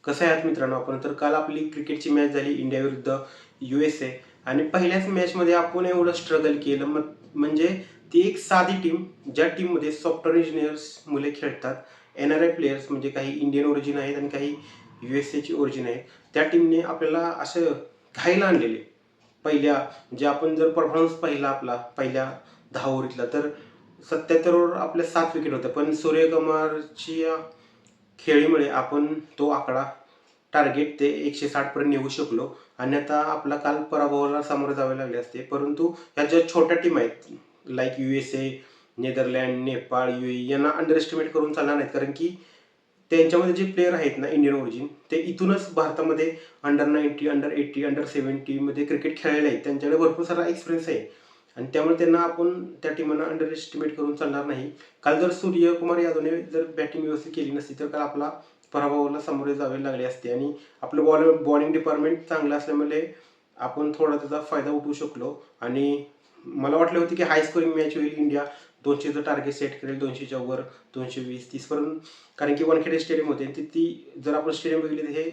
कसं आहे मित्रांनो, आपण तर काल आपली क्रिकेटची मॅच झाली इंडिया विरुद्ध USA. आणि पहिल्याच मॅचमध्ये आपण एवढं स्ट्रगल केलं. म्हणजे ती एक साधी टीम, ज्या टीममध्ये सॉफ्टवेअर इंजिनियर्स मुले खेळतात, NRI प्लेयर्स म्हणजे काही इंडियन ओरिजिन आहेत आणि काही USAची ओरिजिन आहेत. त्या टीमने आपल्याला असं घाईला आणलेले. म्हणजे आपण जर परफॉर्मन्स पाहिला आपला पहिल्या 10 ओव्हरीतला, तर 77 आपल्या 7 विकेट होत्या. पण सूर्यकुमारची खेळीमुळे आपण तो आकडा टार्गेट ते 160 पर्यंत नेऊ शकलो. अन्यथा आपला काल पराभवाला सामोरे जावे लागले असते. परंतु ह्या ज्या छोट्या टीम आहेत like USA, Netherland, Nepal, UAE यांना अंडर एस्टिमेट करून चालणार नाहीत. कारण की त्यांच्यामध्ये जे प्लेयर आहेत ना इंडियन ओरिजिन, ते इथूनच भारतामध्ये अंडर 90, अंडर 80, अंडर 70 मध्ये क्रिकेट खेळलेले आहेत. त्यांच्याकडे भरपूर सारा एक्सपिरियन्स आहे आणि त्यामुळे त्यांना आपण त्या टीमांना अंडर एस्टिमेट करून चालणार नाही. काल जर सूर्यकुमार यादवने जर बॅटिंग व्यवस्थित केली नसती तर काल आपला पराभवाला सामोरे जावे लागले असते. आणि आपलं बॉलिंग डिपार्टमेंट चांगलं असल्यामुळे आपण थोडा त्याचा फायदा उठवू शकलो. आणि मला वाटलं होतं की हाय स्कोरिंग मॅच होईल. इंडिया 200चं टार्गेट सेट करेल, 200च्या वर 220-30 पर्यंत. कारण की वानखेडे स्टेडियम होते आणि ती जर आपण स्टेडियम बघितले तर हे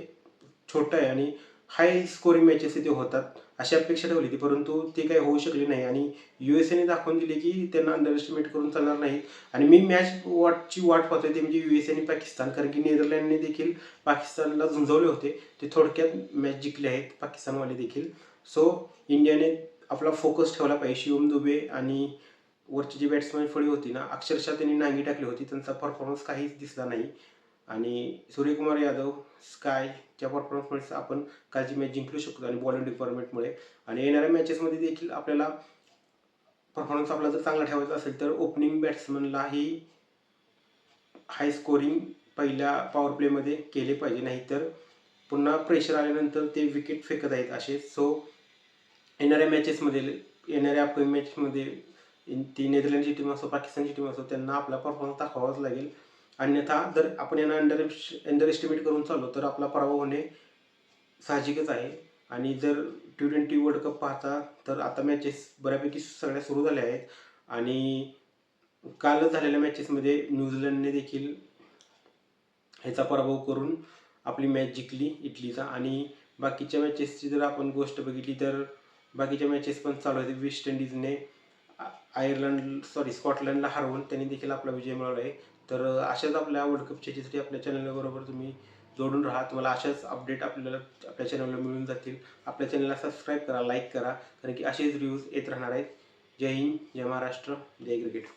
छोटं आहे आणि हाय स्कोरिंग मॅचेस इथे होतात अशी अपेक्षा ठेवली होती. परंतु ते काही होऊ शकले नाही आणि USAने दाखवून दिले की त्यांना अंडर एस्टिमेट करून चालणार नाही. आणि मी मॅच वाट पाहतोय ते म्हणजे USA आणि पाकिस्तान. कारण की नेदरलँडने देखील पाकिस्तानला झुंजवले होते. ते थोडक्यात मॅच जिंकले आहेत पाकिस्तानवाले देखील. सो इंडियाने आपला फोकस ठेवला पाहिजे. शिवम दुबे आणि वरची जी बॅट्समॅन फळी होती ना, अक्षरशः त्यांनी नांगी टाकली होती. त्यांचा परफॉर्मन्स काहीच दिसला नाही. आणि सूर्यकुमार यादव, स्कायच्या परफॉर्मन्समुळे आपण कालची मॅच जिंकू शकतो आणि बॉलिंग डिपार्टमेंटमुळे. आणि येणाऱ्या मॅचेसमध्ये देखील आपल्याला परफॉर्मन्स आपला जर चांगला ठेवायचा असेल तर ओपनिंग बॅट्समनलाही हाय स्कोरिंग पहिल्या पॉवर प्लेमध्ये केले पाहिजे. नाहीतर पुन्हा प्रेशर आल्यानंतर ते विकेट फेकत आहेत असे. सो येणाऱ्या अपकमिंग मॅचमध्ये ती नेदरलँडची टीम असो, पाकिस्तानची टीम असो, त्यांना आपला परफॉर्मन्स दाखवावाच लागेल. अन्यथा जर आपण यांना अंडर एस्टिमेट करून चाललो तर आपला पराभव होणे साहजिकच आहे. आणि जर T20 वर्ल्ड कप पाहता तर आता मॅचेस बऱ्यापैकी सगळ्या सुरू झाल्या आहेत. आणि कालच झालेल्या मॅचेसमध्ये न्यूझीलंडने देखील ह्याचा पराभव करून आपली मॅच जिंकली इटलीचा. आणि बाकीच्या मॅचेसची जर आपण गोष्ट बघितली तर बाकीच्या मॅचेस पण चालू आहेत. वेस्ट इंडिजने स्कॉटलंडला हरवून त्यांनी देखील आपला विजय मिळवला आहे. तर अशाच आपल्या वर्ल्ड कपच्या याच्यासाठी आपल्या चॅनलबरोबर तुम्ही जोडून राहा. तुम्हाला अशाच अपडेट आपल्याला आपल्या चॅनलला मिळून जातील. आपल्या चॅनलला सबस्क्राईब करा, लाईक करा, कारण की असेच रिव्ह्यूज येत राहणार आहेत. जय हिंद, जय महाराष्ट्र, जय क्रिकेट.